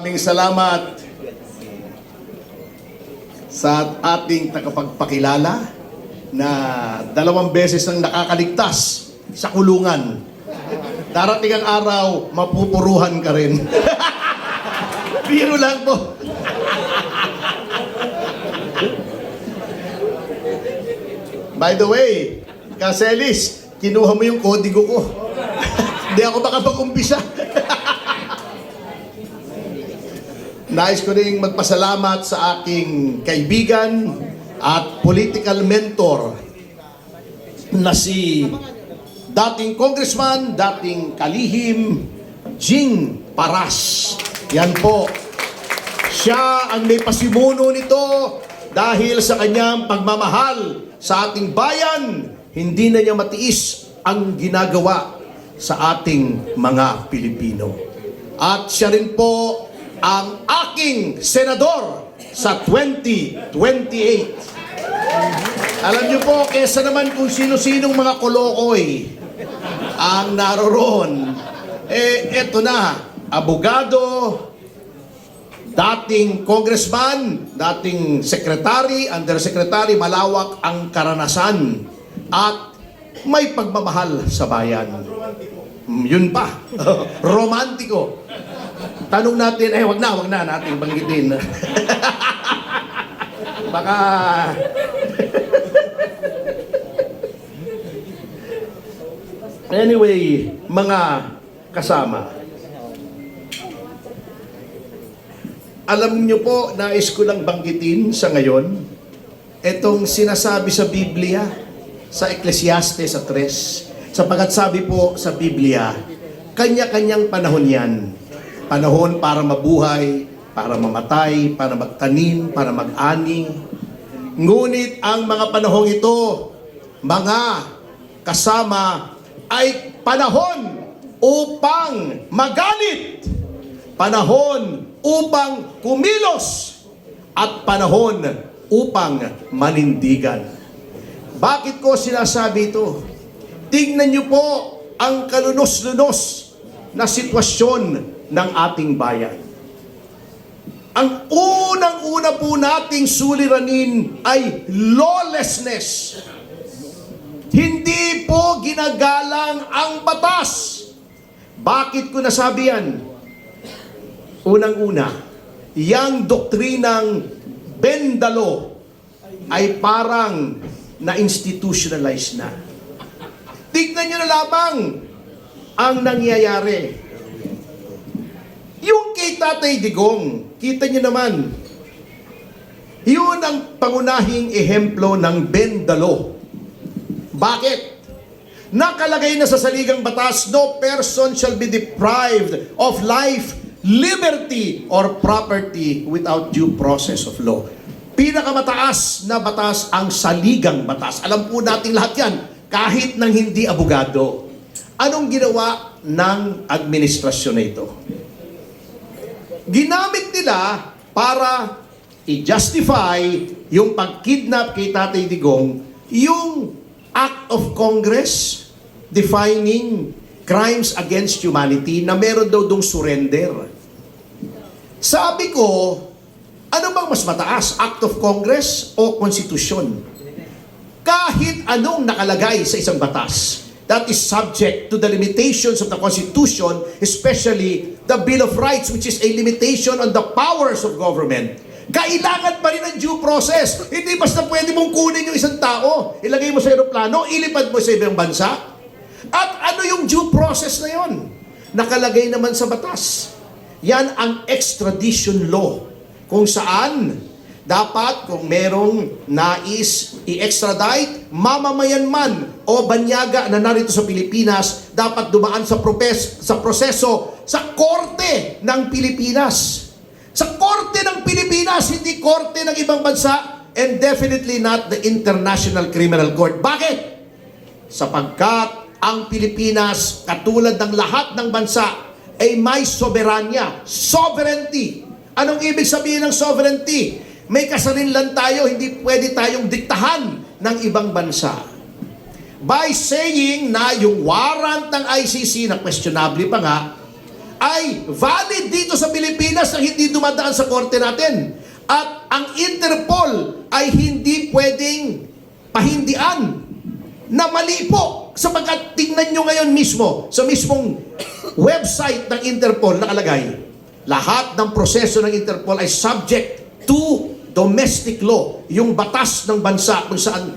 Maraming salamat sa ating tagapagpakilala na 2 beses nang nakakaligtas sa kulungan. Darating ang araw, mapupuruhan ka rin. Biro lang po. By the way, Kaselis, kinuha mo yung kodigo ko. Hindi ako makapag-umpisa. Nais ko rin magpasalamat sa aking kaibigan at political mentor na si dating congressman, dating kalihim, Jing Paras. Yan po. Siya ang may pasimuno nito dahil sa kanyang pagmamahal sa ating bayan. Hindi na niya matiis ang ginagawa sa ating mga Pilipino. At siya rin po ang aking senador sa 2028. Alam niyo po, kesa naman kung sino-sinong mga kolokoy ang naroroon, eto na, abogado, dating congressman, dating secretary, undersecretary, malawak ang karanasan at may pagmamahal sa bayan. Yun pa, romantiko. Tanong natin, wag na nating banggitin. Baka anyway, mga kasama, alam niyo po, nais ko lang banggitin sa ngayon itong sinasabi sa Biblia, sa Ecclesiastes 3, sapagkat sabi po sa Biblia, kanya-kanyang panahon yan. Panahon para mabuhay, para mamatay, para magtanim, para mag-ani. Ngunit ang mga panahong ito, mga kasama, ay panahon upang magalit, panahon upang kumilos, at panahon upang manindigan. Bakit ko sinasabi ito? Tingnan niyo po ang kalunos-lunos na sitwasyon ng ating bayan. Ang unang-una po nating suliranin ay lawlessness. Hindi po ginagalang ang batas. Bakit ko nasabi yan? Unang-una, yang doktrinang Bendalo ay parang na-institutionalize na. Tignan nyo na lamang ang nangyayari. Yung kay Tatay Digong, kita nyo naman, yun ang pangunahing ehemplo ng Bendalo. Bakit? Nakalagay na sa saligang batas, no person shall be deprived of life, liberty, or property without due process of law. Pinakamataas na batas ang saligang batas. Alam po natin lahat yan, kahit nang hindi abogado. Anong ginawa ng administrasyon na ito? Ginamit nila para i-justify yung pag-kidnap kay Tatay Digong, yung Act of Congress defining crimes against humanity na meron daw dong surrender. Sabi ko, ano bang mas mataas? Act of Congress o konstitusyon? Kahit anong nakalagay sa isang batas that is subject to the limitations of the Constitution, especially the Bill of Rights, which is a limitation on the powers of government. Kailangan pa rin ang due process. Hindi basta pwede mong kunin yung isang tao, ilagay mo sa aeroplano, ilipad mo sa ibang bansa. At ano yung due process na yon? Nakalagay naman sa batas. Yan ang extradition law, kung saan dapat kung merong nais i-extradite, mamamayan man o banyaga na narito sa Pilipinas, dapat dumaan sa proseso sa Korte ng Pilipinas. Sa Korte ng Pilipinas, hindi Korte ng ibang bansa, and definitely not the International Criminal Court. Bakit? Sapagkat ang Pilipinas, katulad ng lahat ng bansa, ay may soberanya, sovereignty. Anong ibig sabihin ng sovereignty? May kasarinlan tayo, hindi pwede tayong diktahan ng ibang bansa. By saying na yung warrant ng ICC, na questionable pa nga, ay valid dito sa Pilipinas na hindi dumadaan sa korte natin. At ang Interpol ay hindi pwedeng pahindian na mali po. Sapagkat tingnan nyo ngayon mismo, sa mismong website ng Interpol nakalagay, lahat ng proseso ng Interpol ay subject to domestic law, yung batas ng bansa kung saan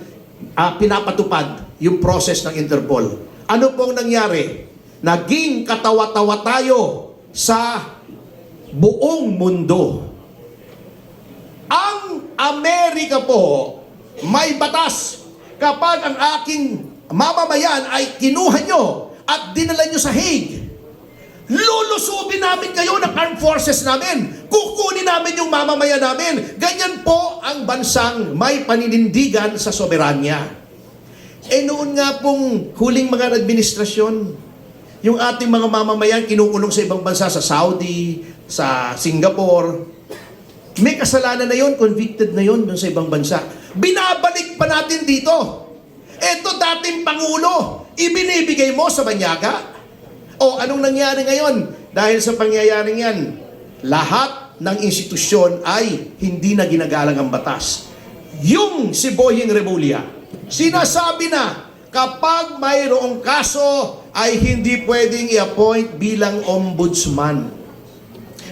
pinapatupad yung process ng Interpol. Ano pong nangyari? Naging katawa-tawa tayo sa buong mundo. Ang Amerika po, may batas. Kapag ang aking mamamayan ay kinuha nyo at dinala nyo sa Hague, lulusubin namin kayo ng armed forces namin. Kukunin namin yung mamamayan namin. Ganyan po ang bansang may paninindigan sa soberanya. Noon nga pong huling mga administrasyon, yung ating mga mamamayan kinukulong sa ibang bansa, sa Saudi, sa Singapore. May kasalanan na yon, convicted na yon dun sa ibang bansa. Binabalik pa natin dito. Eto dating Pangulo, ibinibigay mo sa banyaga. O anong nangyari ngayon? Dahil sa pangyayaring yan, lahat ng institusyon ay hindi na ginagalang ang batas. Yung si Boying Remulla, sinasabi na kapag mayroong kaso ay hindi pwedeng i-appoint bilang ombudsman.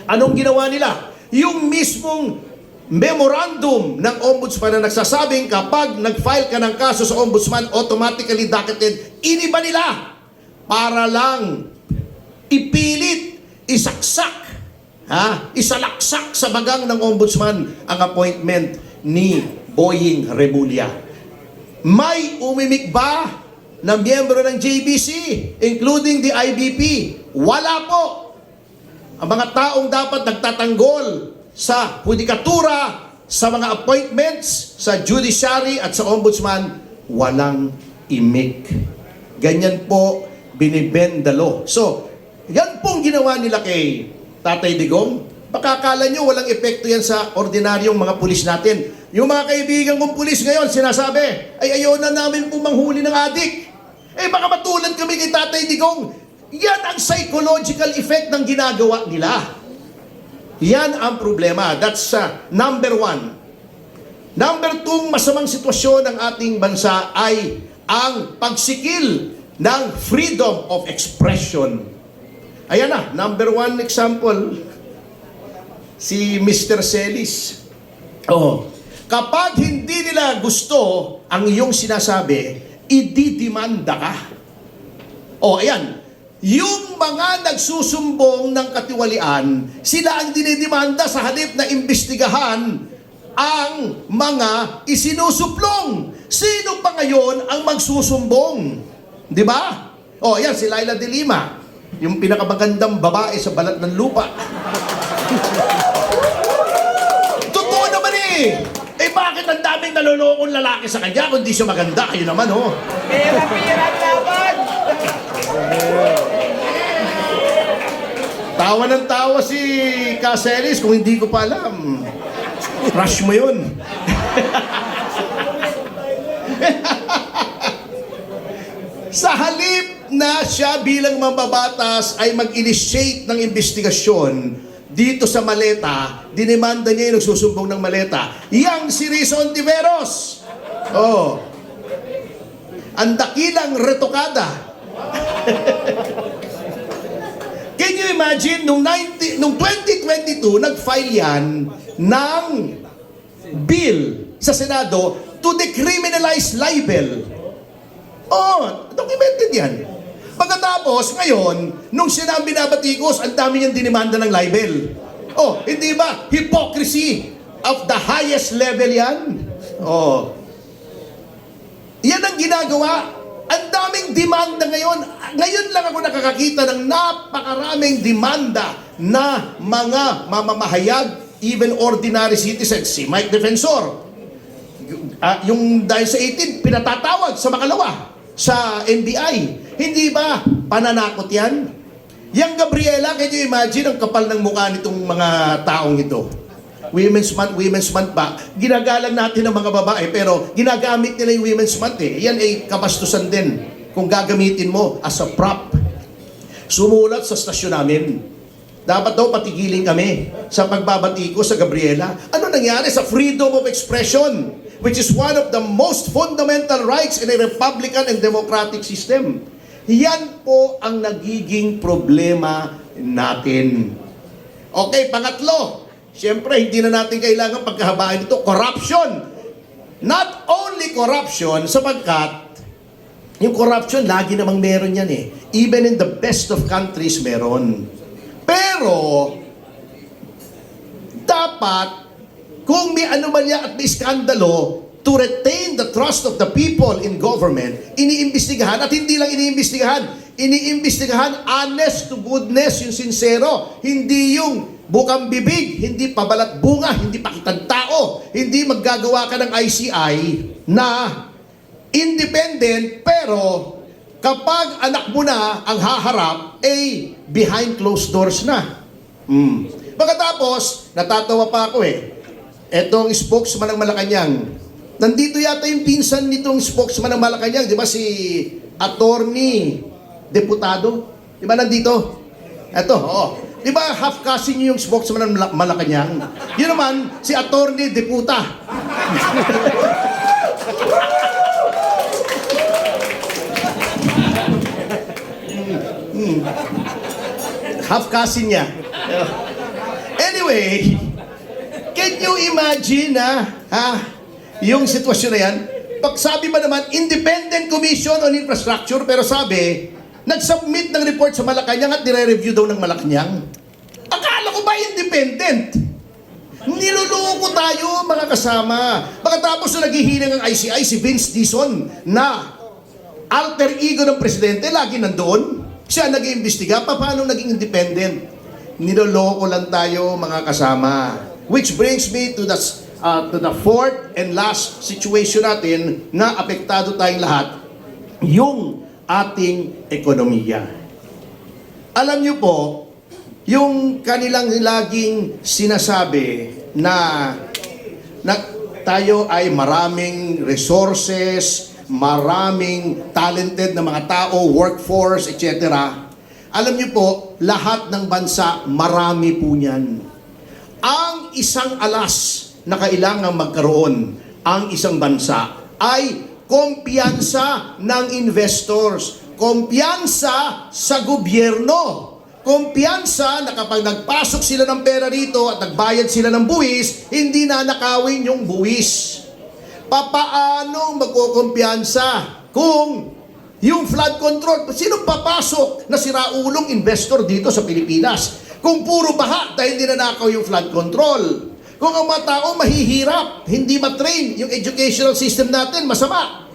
Anong ginawa nila? Yung mismong memorandum ng ombudsman na nagsasabing kapag nag-file ka ng kaso sa ombudsman, automatically docketed, iniba nila para lang ipilit, isaksak, isalaksak sa bagang ng ombudsman ang appointment ni Boying Remulla. May umimik ba na miyembro ng JBC, including the IBP? Wala po. Ang mga taong dapat nagtatanggol sa hudikatura, sa mga appointments, sa judiciary at sa ombudsman, walang imik. Ganyan po binibend the law. So, yan pong ginawa nila kay Tatay Digong. Baka akala nyo walang epekto yan sa ordinaryong mga pulis natin. Yung mga kaibigan kong pulis ngayon, sinasabi, ay ayaw na namin pong manghuli ng adik. Baka matulad kami kay Tatay Digong. Yan ang psychological effect ng ginagawa nila. Yan ang problema. That's number one. Number two, masamang sitwasyon ng ating bansa ay ang pagsikil ng freedom of expression. Ayan na, number one example, si Mr. Celis. Kapag hindi nila gusto ang iyong sinasabi, ididimanda ka. Ayan. Yung mga nagsusumbong ng katiwalian, sila ang dinidimanda sa halip na imbestigahan ang mga isinusuplong. Sino pa ngayon ang magsusumbong? Di ba? Ayan, si Laila de Lima, yung pinakamagandang babae sa balat ng lupa. Totoo naman bakit ang daming nalolokong lalaki sa kanya kung di siya maganda? Kayo naman, Pira-pira laban! Tawa ng tawa si Caceres kung hindi ko pa alam. Crush mo yun. Sa halip na siya bilang mambabatas ay mag-initiate ng investigasyon dito sa Maleta, dinimanda niya yung nagsusumbong ng Maleta. Yang si Risa Ontiveros. Ang dakilang retokada. Can you imagine, nung 2022, nag-file yan ng bill sa Senado to decriminalize libel. Documented yan. Pagkatapos, ngayon, nung sinabi na Batikos, ang dami niyang dinimanda ng libel. Hindi ba? Hypocrisy of the highest level yan. Yan ang ginagawa. Ang daming demanda ngayon. Ngayon lang ako nakakakita ng napakaraming demanda na mga mamamahayag, even ordinary citizens. Si Mike Defensor, yung dahil sa 18, pinatatawag sa Makalawa, sa NBI. Hindi ba pananakot yan? Yang Gabriela, can you imagine ang kapal ng mukha nitong mga taong ito? Women's Month ba? Ginagalang natin ang mga babae, pero ginagamit nila yung Women's Month Yan ay kabastusan din kung gagamitin mo as a prop. Sumulat sa stasyon namin, dapat daw patigilin kami sa pagbabati ko sa Gabriela. Ano nangyari sa freedom of expression, which is one of the most fundamental rights in a republican and democratic system? Yan po ang nagiging problema natin. Okay, pangatlo, siyempre hindi na natin kailangan pagkahabaan ito, corruption. Not only corruption, sapagkat yung corruption, lagi namang meron yan eh. Even in the best of countries, meron. Pero, dapat, kung may anomalya at may skandalo, to retain the trust of the people in government, iniimbestigahan, at hindi lang iniimbestigahan, honest to goodness, yung sincero, hindi yung bukang bibig, hindi pabalat bunga, hindi pakitang tao, hindi maggagawa ka ng ICI na independent, pero kapag anak mo na ang haharap, behind closed doors na. Pagkatapos, natatawa pa ako etong spokesman ng Malacanang, nandito yata yung pinsan nitong spokesman ng Malacanang, di ba si attorney, deputado? Di ba nandito? Eto, oo. Di ba half cousin niyo yung spokesman ng Malacanang? Yun naman, si attorney, deputa. Half cousin niya. Anyway, can you imagine yung sitwasyon na yan? Pag sabi ba naman, Independent Commission on Infrastructure, pero sabi, nag-submit ng report sa Malacanang at nire-review daw ng Malacanang. Akala ko ba independent? Niluloko tayo, mga kasama. Pagkatapos na naghihiling ng ICI, si Vince Dizon na alter ego ng presidente, lagi nandoon. Siya nag-iimbestiga, paano naging independent? Niloloko lang tayo, mga kasama. Which brings me to the fourth and last situation natin na apektado tayong lahat, yung ating ekonomiya. Alam niyo po, yung kanilang laging sinasabi na tayo ay maraming resources, maraming talented na mga tao, workforce, etc. Alam niyo po, lahat ng bansa, marami po niyan. Ang isang alas na kailangang magkaroon ang isang bansa ay kumpiyansa ng investors, kumpiyansa sa gobyerno, kumpiyansa na kapag nagpasok sila ng pera rito at nagbayad sila ng buwis, hindi na nakawin yung buwis. Papaano magkukumpiyansa kung yung flood control, sino papasok na siraulong investor dito sa Pilipinas? Kung puro baha dahil hindi nanakaw yung flood control. Kung ang mga tao mahihirap, hindi matrain, yung educational system natin masama.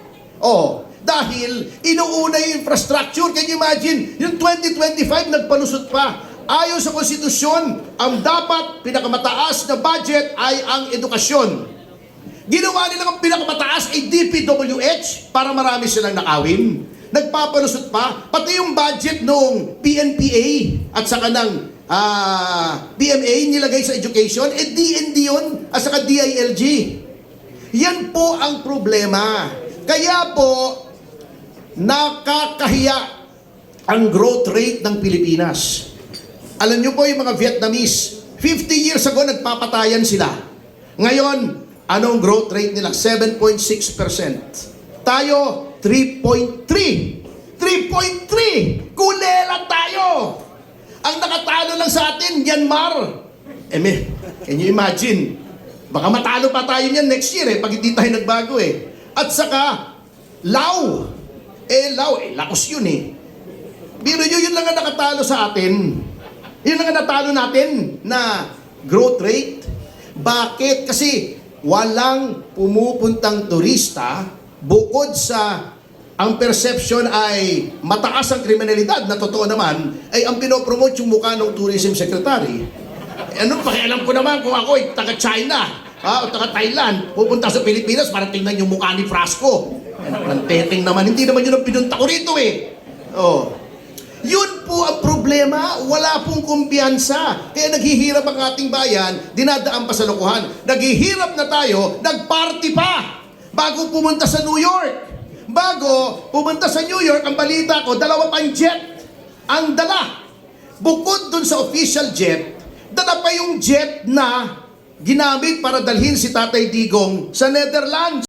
Dahil inuuna yung infrastructure. Can you imagine? Yung 2025 nagpalusot pa. Ayon sa konstitusyon, ang dapat pinakamataas na budget ay ang edukasyon. Ginawa nila ang pinakamataas ay DPWH para marami silang nakawin. Nagpapalusot pa, pati yung budget nung PNPA at saka ng PMA nilagay sa education, DND yun, at saka DILG. Yan po ang problema. Kaya po, nakakahiya ang growth rate ng Pilipinas. Alam nyo po yung mga Vietnamese, 50 years ago nagpapatayan sila. Ngayon, anong growth rate nila? 7.6%. Tayo, 3.3. 3.3! Kulela tayo! Ang nakatalo lang sa atin, Myanmar. Can you imagine? Baka matalo pa tayo niyan next year pag hindi tayo nagbago At saka, Laos. Laos yun Pero yun lang ang nakatalo sa atin. Yun lang ang natalo natin na growth rate. Bakit? Kasi walang pumupuntang turista bukod sa ang perception ay mataas ang kriminalidad na totoo naman, ay ang pinopromote yung mukha ng tourism secretary. Pakialam ko naman kung ako ay taga-China o taga-Thailand, pupunta sa Pilipinas para tingnan yung mukha ni Frasco. Ang teteng naman, hindi naman yun ang pinunta ko rito Yun po ang problema, wala pong kumpiyansa. Kaya naghihirap ang ating bayan, dinadaan pa sa lokohan. Naghihirap na tayo, nagparty pa bago pumunta sa New York. Bago pumunta sa New York, ang balita ko, 2 pang jet ang dala. bukod dun sa official jet, dala pa yung jet na ginamit para dalhin si Tatay Digong sa Netherlands.